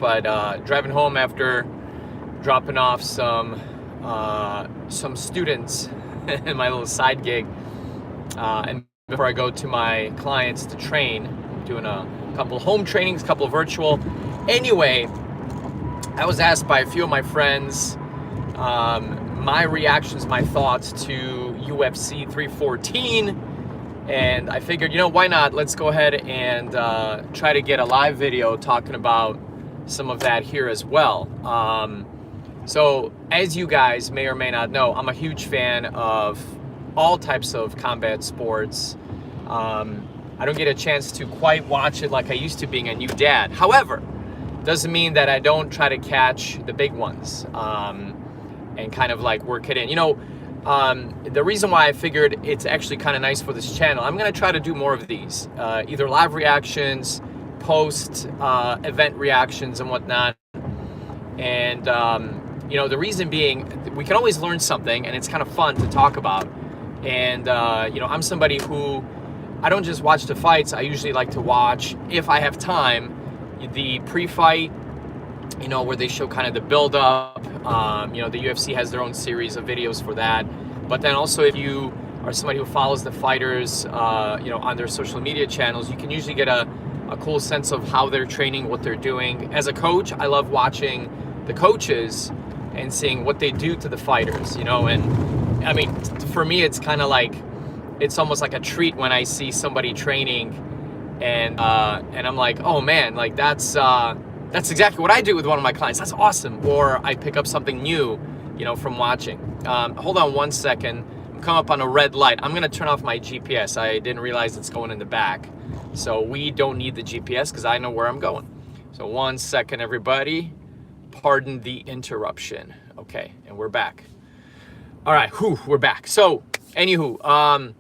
but driving home after dropping off some students in my little side gig, and before I go to my clients to train, I'm doing a couple home trainings, a couple virtual. Anyway, I was asked by a few of my friends my reactions, my thoughts to UFC 314, and I figured, why not? Let's go ahead and try to get a live video talking about some of that here as well. So as you guys may or may not know, I'm a huge fan of all types of combat sports. I don't get a chance to quite watch it like I used to, being a new dad. However, doesn't mean that I don't try to catch the big ones and kind of like work it in. The reason why I figured it's actually kind of nice for this channel, I'm going to try to do more of these, either live reactions, post event reactions and whatnot. And the reason being, we can always learn something, and it's kind of fun to talk about. And I'm somebody who, I don't just watch the fights. I usually like to watch, if I have time, the pre-fight, where they show kind of the build-up. The UFC has their own series of videos for that. But then also, if you are somebody who follows the fighters, on their social media channels, you can usually get a cool sense of how they're training, what they're doing. As a coach, I love watching the coaches and seeing what they do to the fighters, and I mean, for me, it's kind of like, it's almost like a treat when I see somebody training and I'm like, oh man, like that's exactly what I do with one of my clients. That's awesome. Or I pick up something new, from watching. Hold on one second. I'm coming up on a red light. I'm going to turn off my GPS. I didn't realize it's going in the back. So we don't need the GPS because I know where I'm going. So 1 second, everybody. Pardon the interruption. Okay, and we're back. All right, we're back. So, anywho,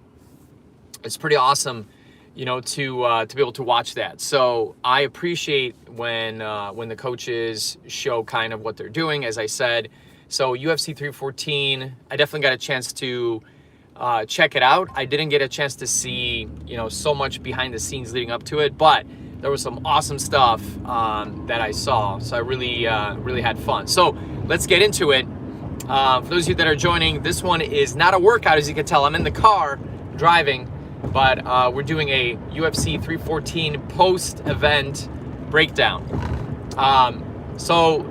it's pretty awesome, to be able to watch that. So I appreciate when the coaches show kind of what they're doing, as I said. So UFC 314, I definitely got a chance to check it out. I didn't get a chance to see, so much behind the scenes leading up to it, but there was some awesome stuff that I saw. So I really had fun. So let's get into it. For those of you that are joining, this one is not a workout, as you can tell. I'm in the car driving, but we're doing a UFC 314 post-event breakdown. So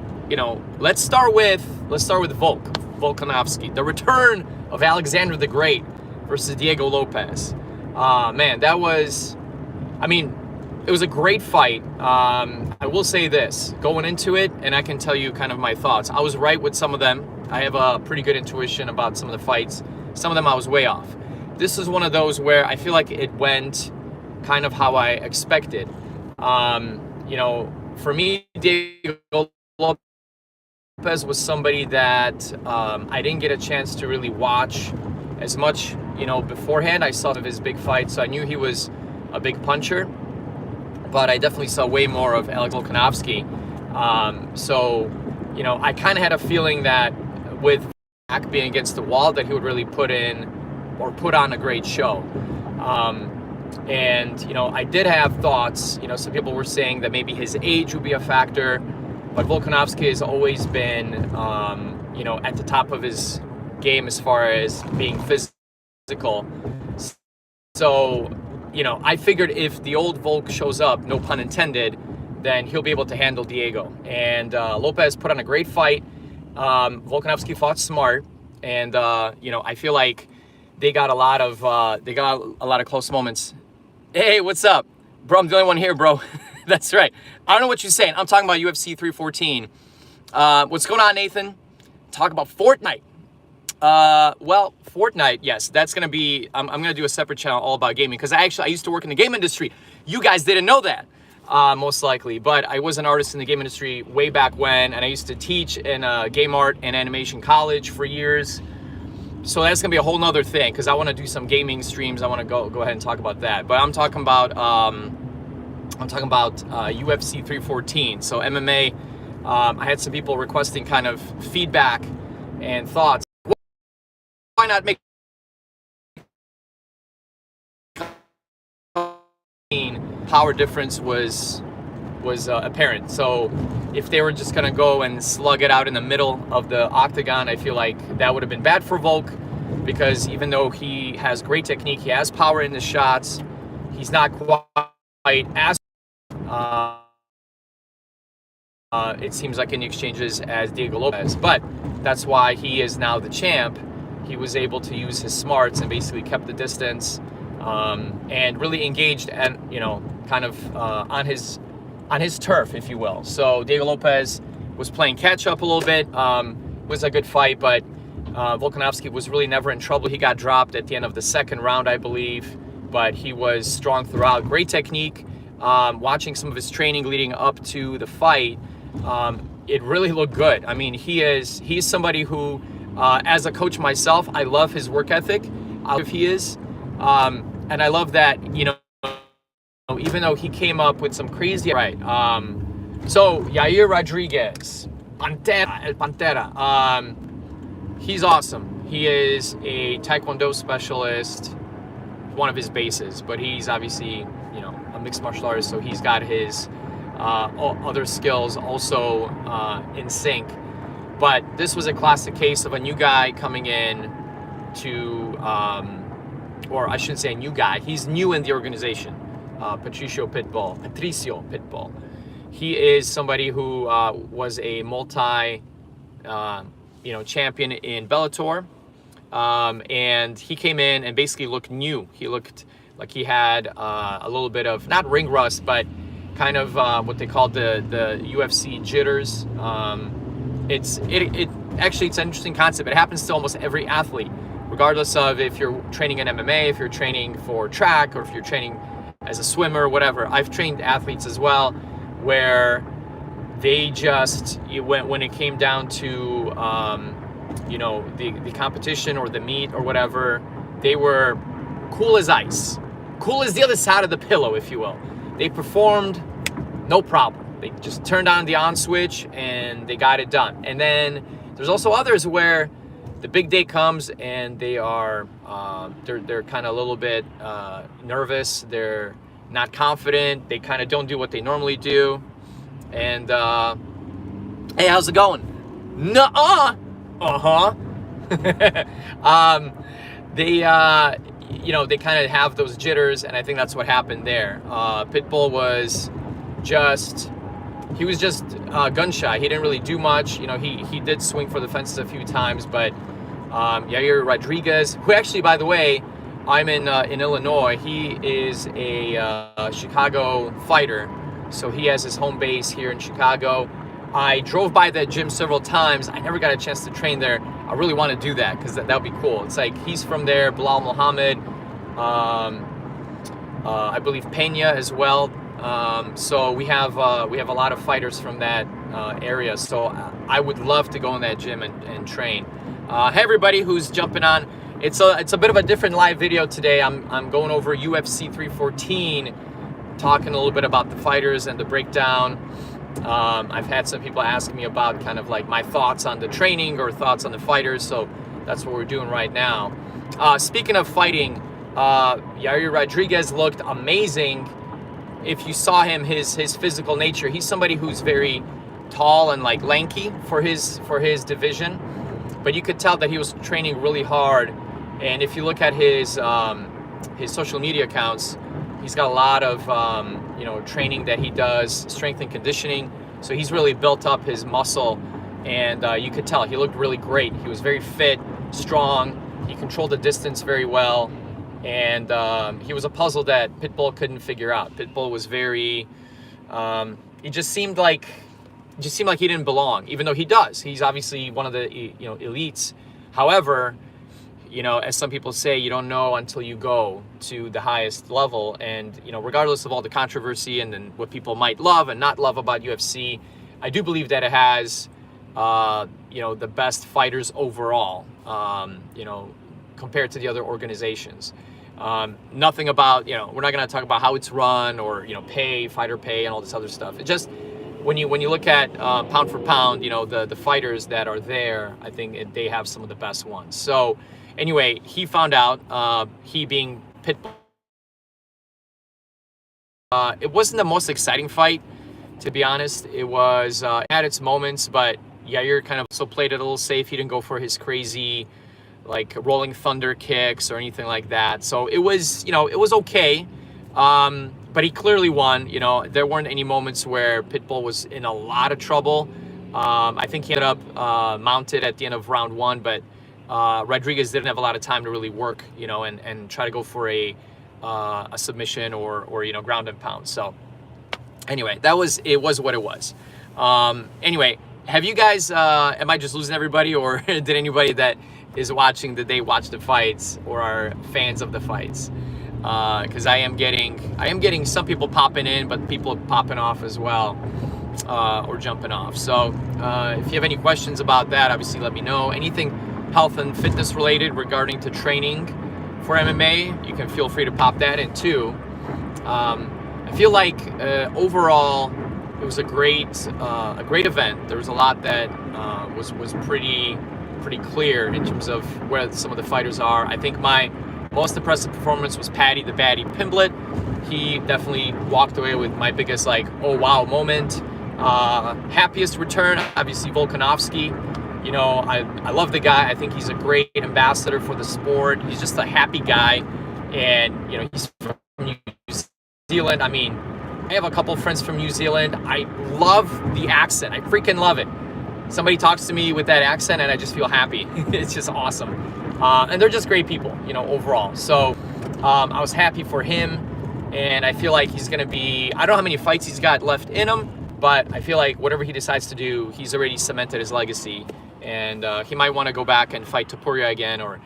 let's start with Volkanovski, the return of Alexander the Great versus Diego Lopez. Man, that was, it was a great fight. I will say this, going into it, and I can tell you kind of my thoughts. I was right with some of them. I have a pretty good intuition about some of the fights. Some of them I was way off. This is one of those where I feel like it went kind of how I expected. For me, Diego Lopez was somebody that I didn't get a chance to really watch as much, beforehand. I saw some of his big fights, so I knew he was a big puncher, but I definitely saw way more of Alex Volkanovski. I kind of had a feeling that with back being against the wall, that he would really put on a great show. I did have thoughts, some people were saying that maybe his age would be a factor, but Volkanovski has always been, at the top of his game as far as being physical. So, I figured if the old Volk shows up, no pun intended, then he'll be able to handle Diego. And Lopez put on a great fight. Volkanovski fought smart, and I feel like they got a lot of close moments. Hey, what's up, bro? I'm the only one here, bro. That's right. I don't know what you're saying. I'm talking about UFC 314. What's going on, Nathan? Talk about Fortnite. Well, Fortnite, yes, that's gonna be. I'm gonna do a separate channel all about gaming, because I used to work in the game industry. You guys didn't know that. Most likely, but I was an artist in the game industry way back when, and I used to teach in game art and animation college for years. So that's gonna be a whole nother thing, because I want to do some gaming streams. I want to go ahead and talk about that. But I'm talking about UFC 314. So MMA. I had some people requesting kind of feedback and thoughts. Why not make power difference was was apparent. So if they were just gonna go and slug it out in the middle of the octagon, I feel like that would have been bad for Volk, because even though he has great technique, he has power in his shots, he's not quite as it seems like in the exchanges as Diego Lopes, but that's why he is now the champ. He was able to use his smarts and basically kept the distance, and really engaged and kind of on his turf, if you will. So Diego Lopes was playing catch up a little bit. Was a good fight, but Volkanovski was really never in trouble. He got dropped at the end of the second round, I believe, but he was strong throughout. Great technique. Watching some of his training leading up to the fight, it really looked good. I mean, he's somebody who, as a coach myself, I love his work ethic. If he is, and I love that, even though he came up with some crazy, right? So Yair Rodriguez, El Pantera, he's awesome. He is a Taekwondo specialist, one of his bases, but he's obviously, a mixed martial artist, so he's got his other skills also in sync. But this was a classic case of a new guy coming in to, or I shouldn't say a new guy, he's new in the organization, Patricio Pitbull. He is somebody who was a multi, champion in Bellator, and he came in and basically looked new. He looked like he had a little bit of, not ring rust, but kind of what they call the UFC jitters. Actually, it's an interesting concept. It happens to almost every athlete, regardless of if you're training in MMA, if you're training for track, or if you're training as a swimmer, whatever. I've trained athletes as well, where they just, when it came down to, the competition or the meet or whatever, they were cool as ice. Cool as the other side of the pillow, if you will. They performed, no problem. They just turned on the on switch and they got it done. And then there's also others where the big day comes and they are, they're kind of a little bit nervous. They're not confident. They kind of don't do what they normally do. And, hey, how's it going? Nuh-uh. Uh-huh. They kind of have those jitters, and I think that's what happened there. Pitbull was just gun shy. He didn't really do much. He did swing for the fences a few times, but Yair Rodriguez, who actually, by the way, I'm in Illinois. He is a Chicago fighter, so he has his home base here in Chicago. I drove by that gym several times. I never got a chance to train there. I really want to do that because that would be cool. It's like he's from there, Bilal Muhammad, I believe Pena as well. So we have a lot of fighters from that area. So I would love to go in that gym and train. Hey everybody who's jumping on. It's a bit of a different live video today. I'm going over UFC 314, talking a little bit about the fighters and the breakdown. I've had some people ask me about kind of like my thoughts on the training or thoughts on the fighters, so that's what we're doing right now. Speaking of fighting, Yair Rodriguez looked amazing. If you saw him, his physical nature, he's somebody who's very tall and like lanky for his division, but you could tell that he was training really hard. And if you look at his social media accounts, he's got a lot of training that he does, strength and conditioning. So he's really built up his muscle, and you could tell he looked really great. He was very fit, strong. He controlled the distance very well, and he was a puzzle that Pitbull couldn't figure out. Pitbull was very, it just seemed like he didn't belong, even though he does. He's obviously one of the elites. However, as some people say, you don't know until you go to the highest level. And, regardless of all the controversy and what people might love and not love about UFC, I do believe that it has, the best fighters overall, compared to the other organizations. Nothing about, we're not going to talk about how it's run or, fighter pay and all this other stuff. It just, when you look at pound for pound, the fighters that are there, I think they have some of the best ones. So, anyway, he found out, he being Pitbull, it wasn't the most exciting fight to be honest. It was had its moments, but Yair kind of also played it a little safe. He didn't go for his crazy like rolling thunder kicks or anything like that. So it was, it was okay. But he clearly won. There weren't any moments where Pitbull was in a lot of trouble. I think he ended up mounted at the end of round one, but Rodriguez didn't have a lot of time to really work, and try to go for a submission or ground and pound. So anyway, it was what it was. Anyway, have you guys, am I just losing everybody, or did anybody that is watching, did they watch the fights or are fans of the fights? Because I am getting some people popping in, but people popping off as well, or jumping off. So if you have any questions about that, obviously let me know. Anything health and fitness related regarding to training for MMA, you can feel free to pop that in too. I feel like overall it was a great event. There was a lot that was pretty clear in terms of where some of the fighters are. I think my most impressive performance was Paddy the Baddy Pimblett. He definitely walked away with my biggest oh wow moment. Happiest return, obviously Volkanovski. I love the guy. I think he's a great ambassador for the sport. He's just a happy guy, and he's from New Zealand. I mean, I have a couple of friends from New Zealand. I love the accent. I freaking love it. Somebody talks to me with that accent and I just feel happy. It's just awesome. And they're just great people, overall. So I was happy for him, and I feel like he's going to be, I don't know how many fights he's got left in him, but I feel like whatever he decides to do, he's already cemented his legacy. And he might want to go back and fight Topuria again, or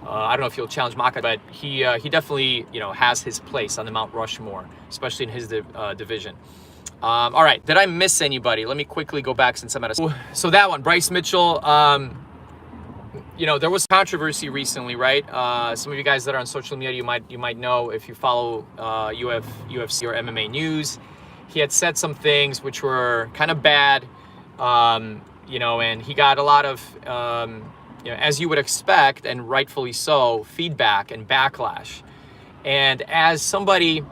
I don't know if he'll challenge Maka, but he definitely, has his place on the Mount Rushmore, especially in his division. All right, did I miss anybody? Let me quickly go back since I'm at a... So that one, Bryce Mitchell, there was controversy recently, right? Some of you guys that are on social media, you might know if you follow UFC or MMA news. He had said some things which were kind of bad, and he got a lot of, as you would expect, and rightfully so, feedback and backlash. And as somebody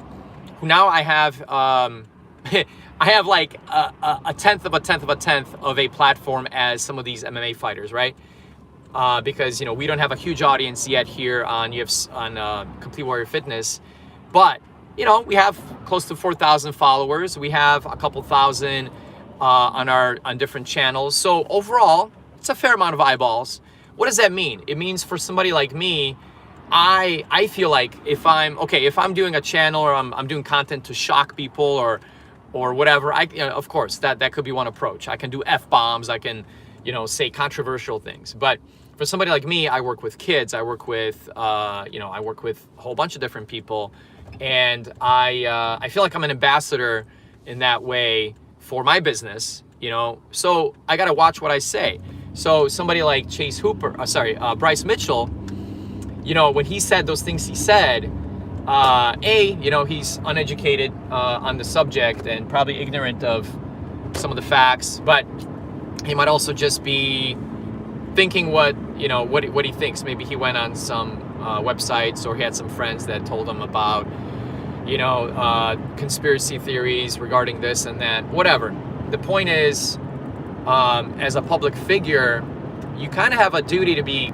who now I have, I have like a tenth of a platform as some of these MMA fighters, right? Because we don't have a huge audience yet here on Complete Warrior Fitness, but we have close to 4,000 followers. We have a couple thousand on different channels. So overall, it's a fair amount of eyeballs. What does that mean? It means for somebody like me, I feel like if I'm doing a channel or I'm doing content to shock people or whatever, of course that could be one approach. I can do F-bombs, I can say controversial things. But for somebody like me, I work with kids, I work with I work with a whole bunch of different people, and I feel like I'm an ambassador in that way for my business, so I got to watch what I say. So somebody like Bryce Mitchell, when he said those things he said, he's uneducated on the subject and probably ignorant of some of the facts, but he might also just be thinking what he thinks. Maybe he went on some websites, or he had some friends that told him about conspiracy theories regarding this and that, whatever. The point is, as a public figure, you kind of have a duty to be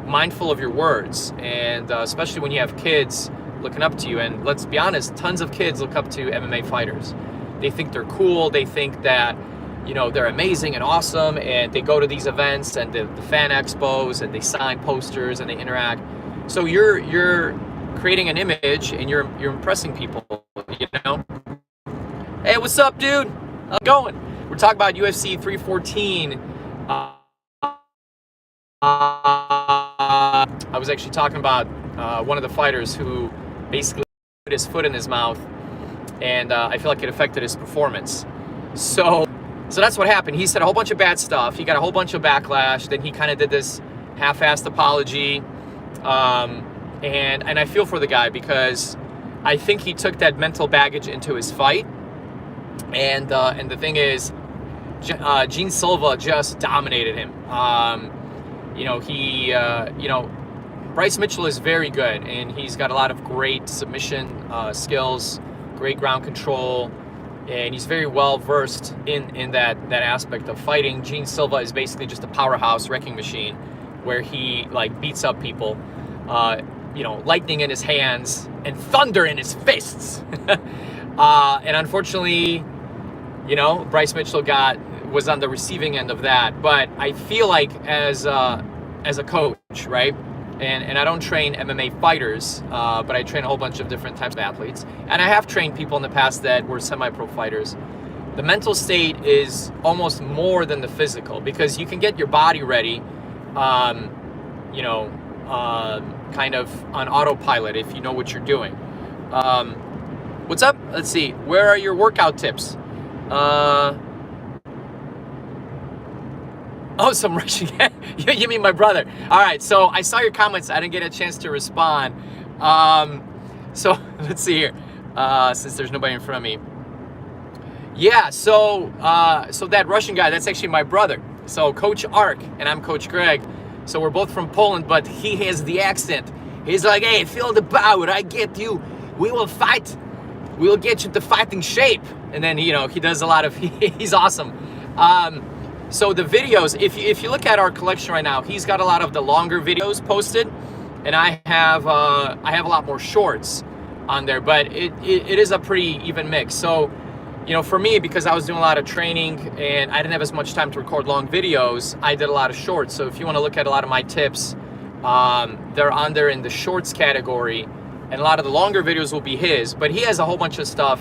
mindful of your words, and especially when you have kids looking up to you. And let's be honest, tons of kids look up to MMA fighters. They think they're cool. They think that they're amazing and awesome, and they go to these events and the fan expos, and they sign posters and they interact. So you're creating an image, and you're impressing people. Hey, what's up, dude? How's it going? We're talking about UFC 314. I was actually talking about one of the fighters who basically put his foot in his mouth, and I feel like it affected his performance. So that's what happened. He said a whole bunch of bad stuff. He got a whole bunch of backlash. Then he kind of did this half-assed apology, and I feel for the guy, because I think he took that mental baggage into his fight. And the thing is, Gene Silva just dominated him. Bryce Mitchell is very good, and he's got a lot of great submission skills, great ground control, and he's very well versed in that aspect of fighting. Gene Silva is basically just a powerhouse wrecking machine, where he like beats up people, you know, lightning in his hands and thunder in his fists. And unfortunately, you know, Bryce Mitchell was on the receiving end of that. But I feel like as a coach, right? And I don't train MMA fighters, but I train a whole bunch of different types of athletes. And I have trained people in the past that were semi-pro fighters. The mental state is almost more than the physical, because you can get your body ready, you know, kind of on autopilot if you know what you're doing. What's up? Let's see. Where are your workout tips? Oh, some Russian. You mean my brother? All right. So I saw your comments. I didn't get a chance to respond. So let's see here. Since there's nobody in front of me. Yeah. So that Russian guy, that's actually my brother. So Coach Ark and I'm Coach Greg. So we're both from Poland, but he has the accent. He's like, hey, feel the power. I get you. We will fight. We will get you to fighting shape. And then, you know, he does a lot of, he's awesome. So the videos, if you look at our collection right now, he's got a lot of the longer videos posted, and I have a lot more shorts on there, but it is a pretty even mix. So, you know, for me, because I was doing a lot of training and I didn't have as much time to record long videos, I did a lot of shorts. So if you want to look at a lot of my tips, they're on there in the shorts category, and a lot of the longer videos will be his, but he has a whole bunch of stuff,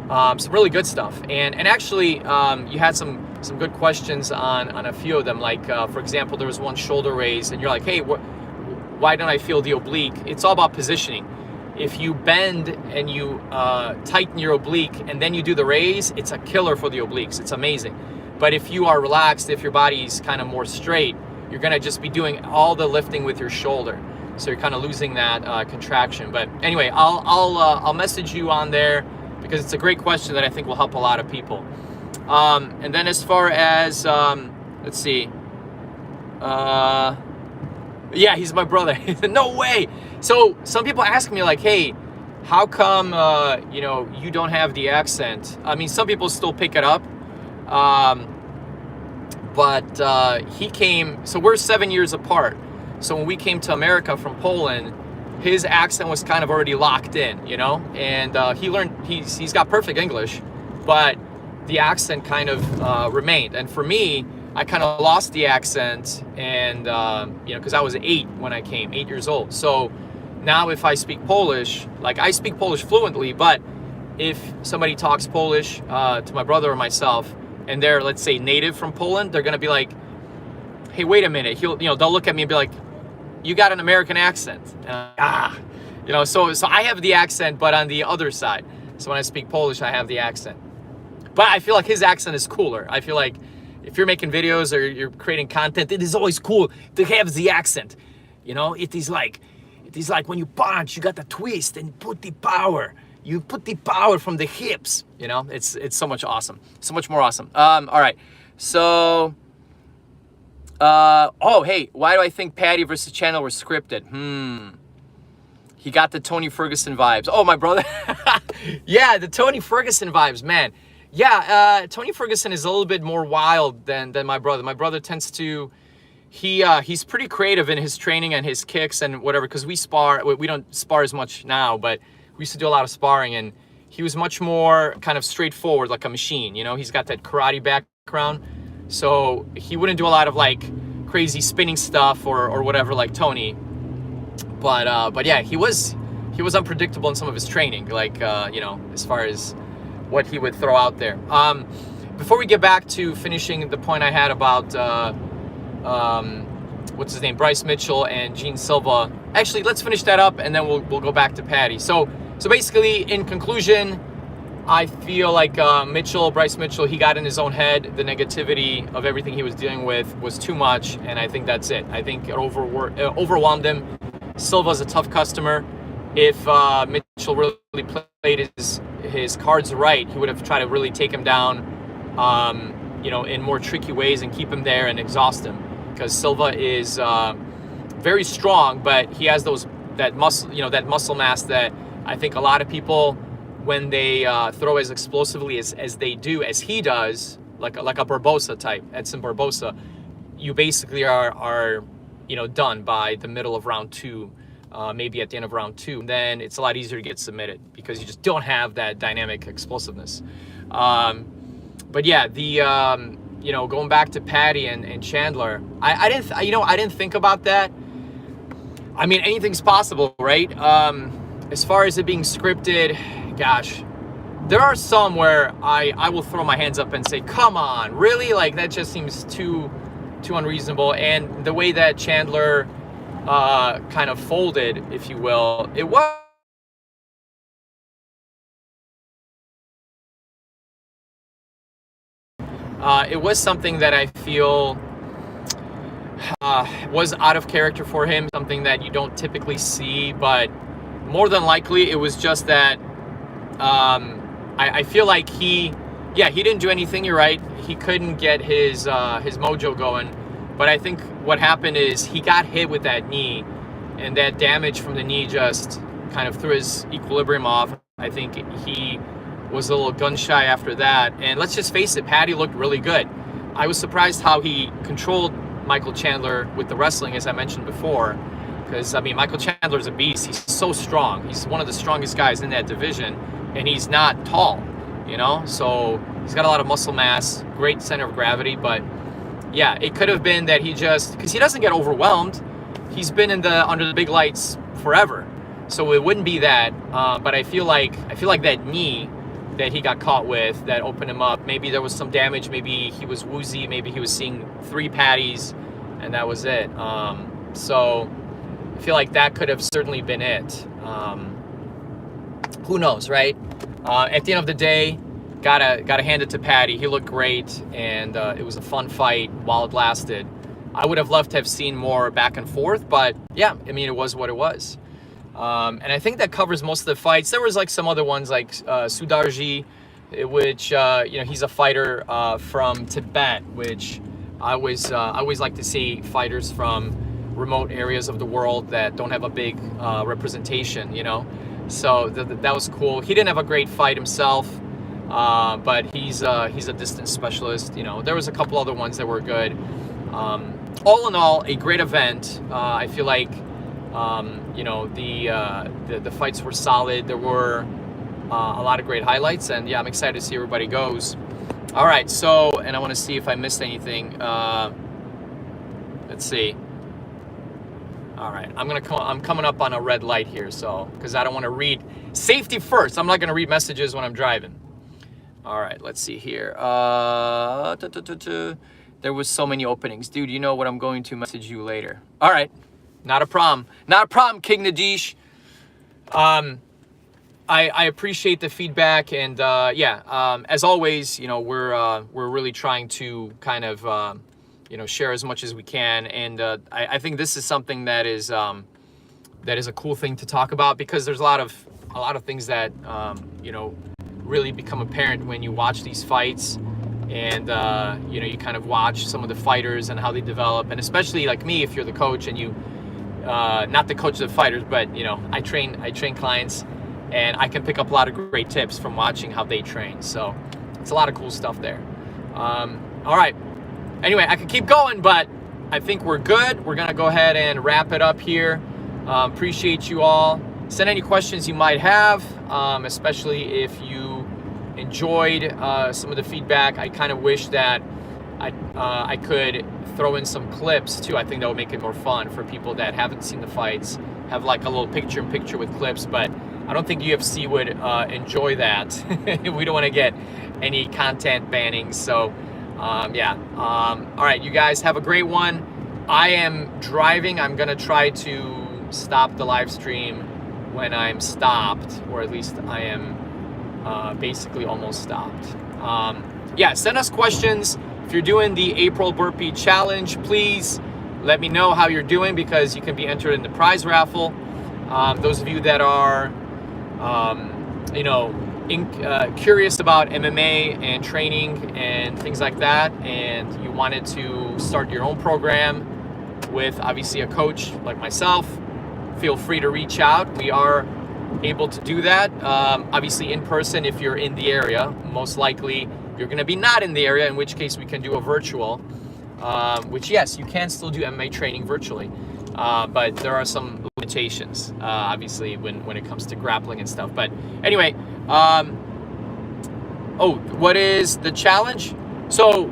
some really good stuff. And actually, you had some good questions on a few of them. Like, for example, there was one shoulder raise, and you're like, hey, why don't I feel the oblique? It's all about positioning. If you bend and you tighten your oblique and then you do the raise, it's a killer for the obliques. It's amazing. But if you are relaxed, if your body's kind of more straight, you're gonna just be doing all the lifting with your shoulder. So you're kind of losing that contraction. But anyway, I'll message you on there, because it's a great question that I think will help a lot of people. And then as far as, let's see. Yeah, he's my brother. No way. So some people ask me like, hey, how come, you know, you don't have the accent? I mean, some people still pick it up. But he came, so we're 7 years apart. So when we came to America from Poland, his accent was kind of already locked in, you know, and he's got perfect English, but the accent kind of remained. And for me, I kind of lost the accent, and you know, because I was 8 when I came, 8 years old. So now if I speak Polish, like I speak Polish fluently, but if somebody talks Polish to my brother or myself, and they're, let's say, native from Poland, they're gonna be like, hey, wait a minute. You know, they'll look at me and be like, you got an American accent. You know, so I have the accent, but on the other side. So when I speak Polish, I have the accent. But I feel like his accent is cooler. I feel like if you're making videos or you're creating content, it is always cool to have the accent. You know, it is like when you punch, you got the twist and put the power. You put the power from the hips. You know, it's so much awesome, so much more awesome. All right, so. Oh, hey, why do I think Paddy versus Chandler were scripted? He got the Tony Ferguson vibes. Oh, my brother. Yeah, the Tony Ferguson vibes, man. Yeah, Tony Ferguson is a little bit more wild than my brother. My brother tends to, he's pretty creative in his training and his kicks and whatever, because we spar. We don't spar as much now, but we used to do a lot of sparring, and he was much more kind of straightforward, like a machine. You know, he's got that karate background. So he wouldn't do a lot of like crazy spinning stuff or whatever like Tony, but yeah, he was unpredictable in some of his training, like you know, as far as what he would throw out there. Before we get back to finishing the point I had about what's his name, Bryce Mitchell and Gene Silva, actually let's finish that up and then we'll go back to Paddy. So basically, in conclusion, I feel like Bryce Mitchell, he got in his own head. The negativity of everything he was dealing with was too much, and I think that's it. I think it overwhelmed him. Silva's a tough customer. If Mitchell really played his cards right, he would have tried to really take him down, you know, in more tricky ways and keep him there and exhaust him. Because Silva is very strong, but he has that muscle mass that I think a lot of people when they throw as explosively as they do, as he does, like a Barbosa type, Edson Barbosa, you basically are done by the middle of round 2, maybe at the end of round 2. Then it's a lot easier to get submitted because you just don't have that dynamic explosiveness. But yeah, the going back to Paddy and Chandler, I didn't think about that. I mean, anything's possible, right? As far as it being scripted, gosh, there are some where I will throw my hands up and say, come on, really? Like, that just seems too unreasonable. And the way that Chandler kind of folded, if you will, it was something that I feel was out of character for him, something that you don't typically see, but more than likely it was just that I feel like he didn't do anything, you're right. He couldn't get his mojo going, but I think what happened is he got hit with that knee, and that damage from the knee just kind of threw his equilibrium off. I think he was a little gun shy after that, and let's just face it, Paddy looked really good. I was surprised how he controlled Michael Chandler with the wrestling, as I mentioned before, because I mean, Michael Chandler's a beast. He's so strong. He's one of the strongest guys in that division, and he's not tall, so he's got a lot of muscle mass, great center of gravity. But yeah, it could have been that because he doesn't get overwhelmed. He's been under the big lights forever, so it wouldn't be that. But I feel like that knee that he got caught with that opened him up. Maybe there was some damage. Maybe he was woozy. Maybe he was seeing 3 Paddys, and that was it. So I feel like that could have certainly been it. Who knows, right? At the end of the day, gotta hand it to Paddy. He looked great, and it was a fun fight while it lasted. I would have loved to have seen more back and forth, but yeah, I mean, it was what it was. And I think that covers most of the fights. There was like some other ones like Sudarji, which he's a fighter from Tibet, which I always like to see fighters from remote areas of the world that don't have a big representation, So that was cool. He didn't have a great fight himself, but he's a distance specialist. There was a couple other ones that were good. All in all, a great event. I feel like the fights were solid. There were a lot of great highlights, and yeah, I'm excited to see everybody goes. All right, so, and I want to see if I missed anything. Let's see. All right, I'm coming up on a red light here, so because I don't want to read safety first. I'm not going to read messages when I'm driving. All right, let's see here. There was so many openings, dude. You know what? I'm going to message you later. All right. Not a problem. Not a problem, King Nadish. I appreciate the feedback, and as always, we're really trying to kind of share as much as we can, and I think this is something that is a cool thing to talk about, because there's a lot of things that really become apparent when you watch these fights, and you kind of watch some of the fighters and how they develop, and especially like me, if you're the coach and you. Not the coach of the fighters, but I train clients, and I can pick up a lot of great tips from watching how they train. So it's a lot of cool stuff there. All right. Anyway, I could keep going, but I think we're good. We're gonna go ahead and wrap it up here. Appreciate you all. Send any questions you might have, especially if you enjoyed some of the feedback. I kind of wish that I could throw in some clips too. I think that would make it more fun for people that haven't seen the fights, have like a little picture-in-picture with clips, but I don't think UFC would enjoy that. We don't want to get any content banning, so all right, you guys have a great one. I am driving. I'm gonna try to stop the live stream when I'm stopped, or at least I am basically almost stopped. Send us questions. If you're doing the April Burpee Challenge, please let me know how you're doing, because you can be entered in the prize raffle. Those of you that are, curious about MMA and training and things like that, and you wanted to start your own program with obviously a coach like myself, feel free to reach out. We are able to do that. Obviously in person if you're in the area. Most likely you're going to be not in the area, in which case we can do a virtual, which yes, you can still do MMA training virtually, but there are some limitations, obviously, when it comes to grappling and stuff. But anyway, oh, what is the challenge? So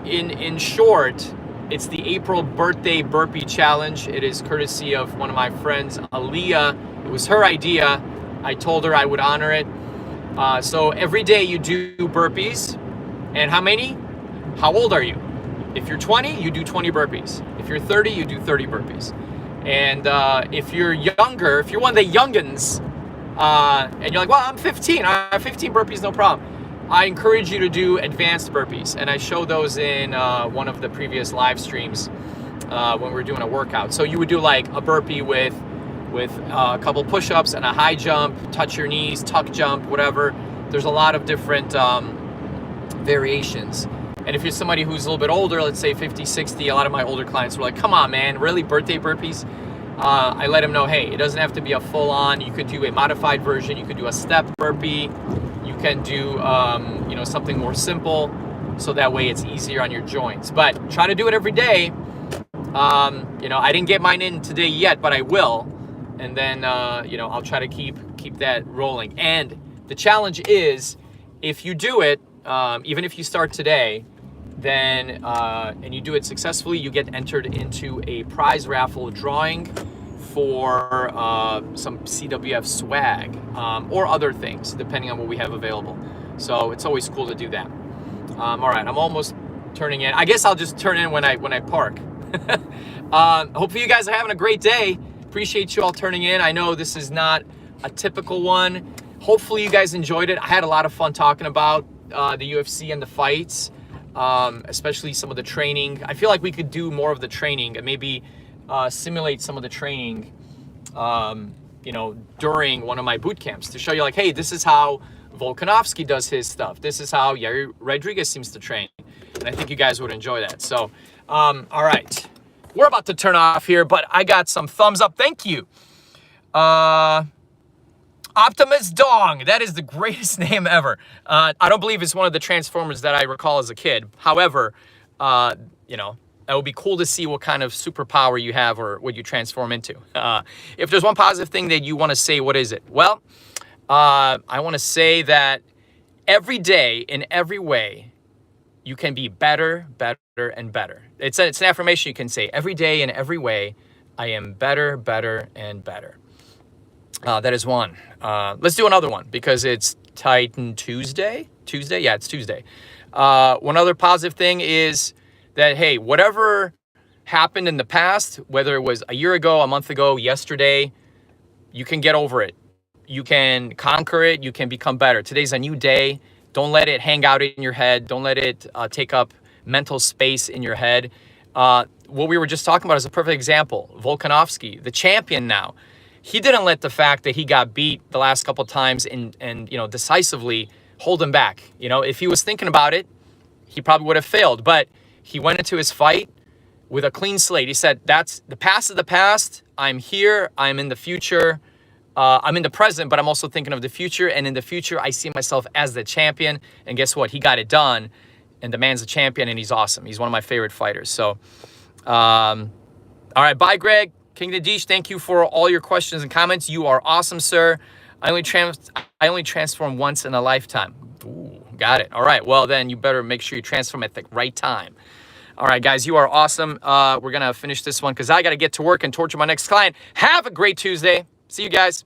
in short, it's the April birthday burpee challenge. It is courtesy of one of my friends, Aaliyah. It was her idea. I told her I would honor it. So every day you do burpees. And how many? How old are you? If you're 20, you do 20 burpees. If you're 30, you do 30 burpees. And if you're younger, if you're one of the youngins, and you're like, well, I'm 15. I have 15 burpees, no problem. I encourage you to do advanced burpees. And I showed those in one of the previous live streams when we were doing a workout. So you would do like a burpee with a couple push-ups and a high jump, touch your knees, tuck jump, whatever. There's a lot of different variations. And if you're somebody who's a little bit older, let's say 50, 60, a lot of my older clients were like, come on, man, really, birthday burpees? I let them know, hey, it doesn't have to be a full-on. You could do a modified version. You could do a step burpee. You can do, something more simple, so that way it's easier on your joints. But try to do it every day. I didn't get mine in today yet, but I will. And then, I'll try to keep that rolling. And the challenge is, if you do it, even if you start today, then and you do it successfully, you get entered into a prize raffle drawing for some CWF swag or other things, depending on what we have available. So it's always cool to do that. All right, I'm almost turning in. I guess I'll just turn in when I park. Hopefully you guys are having a great day. Appreciate you all turning in. I know this is not a typical one. Hopefully you guys enjoyed it. I had a lot of fun talking about the UFC and the fights, especially some of the training. I feel like we could do more of the training and maybe simulate some of the training, during one of my boot camps to show you like, hey, this is how Volkanovski does his stuff. This is how Yair Rodriguez seems to train. And I think you guys would enjoy that. So, all right. We're about to turn off here, but I got some thumbs up. Thank you. Optimus Dong. That is the greatest name ever. I don't believe it's one of the Transformers that I recall as a kid. However, it would be cool to see what kind of superpower you have or what you transform into. If there's one positive thing that you want to say, what is it? Well, I want to say that every day, in every way, you can be better, better, and better. It's an affirmation you can say. Every day, in every way, I am better, better, and better. That is one. Let's do another one because it's Titan Tuesday. Tuesday? Yeah, it's Tuesday. One other positive thing is that, hey, whatever happened in the past, whether it was a year ago, a month ago, yesterday, you can get over it. You can conquer it. You can become better. Today's a new day. Don't let it hang out in your head. Don't let it take up mental space in your head. What we were just talking about is a perfect example. Volkanovski, the champion now. He didn't let the fact that he got beat the last couple of times and decisively hold him back. If he was thinking about it, he probably would have failed. But he went into his fight with a clean slate. He said, that's the past of the past. I'm here. I'm in the future. I'm in the present, but I'm also thinking of the future. And in the future, I see myself as the champion. And guess what? He got it done. And the man's a champion, and he's awesome. He's one of my favorite fighters. So, all right. Bye, Greg. King Nadish, thank you for all your questions and comments. You are awesome, sir. I only transform once in a lifetime. Ooh, got it. All right. Well, then you better make sure you transform at the right time. All right, guys, you are awesome. We're going to finish this one because I got to get to work and torture my next client. Have a great Tuesday. See you guys.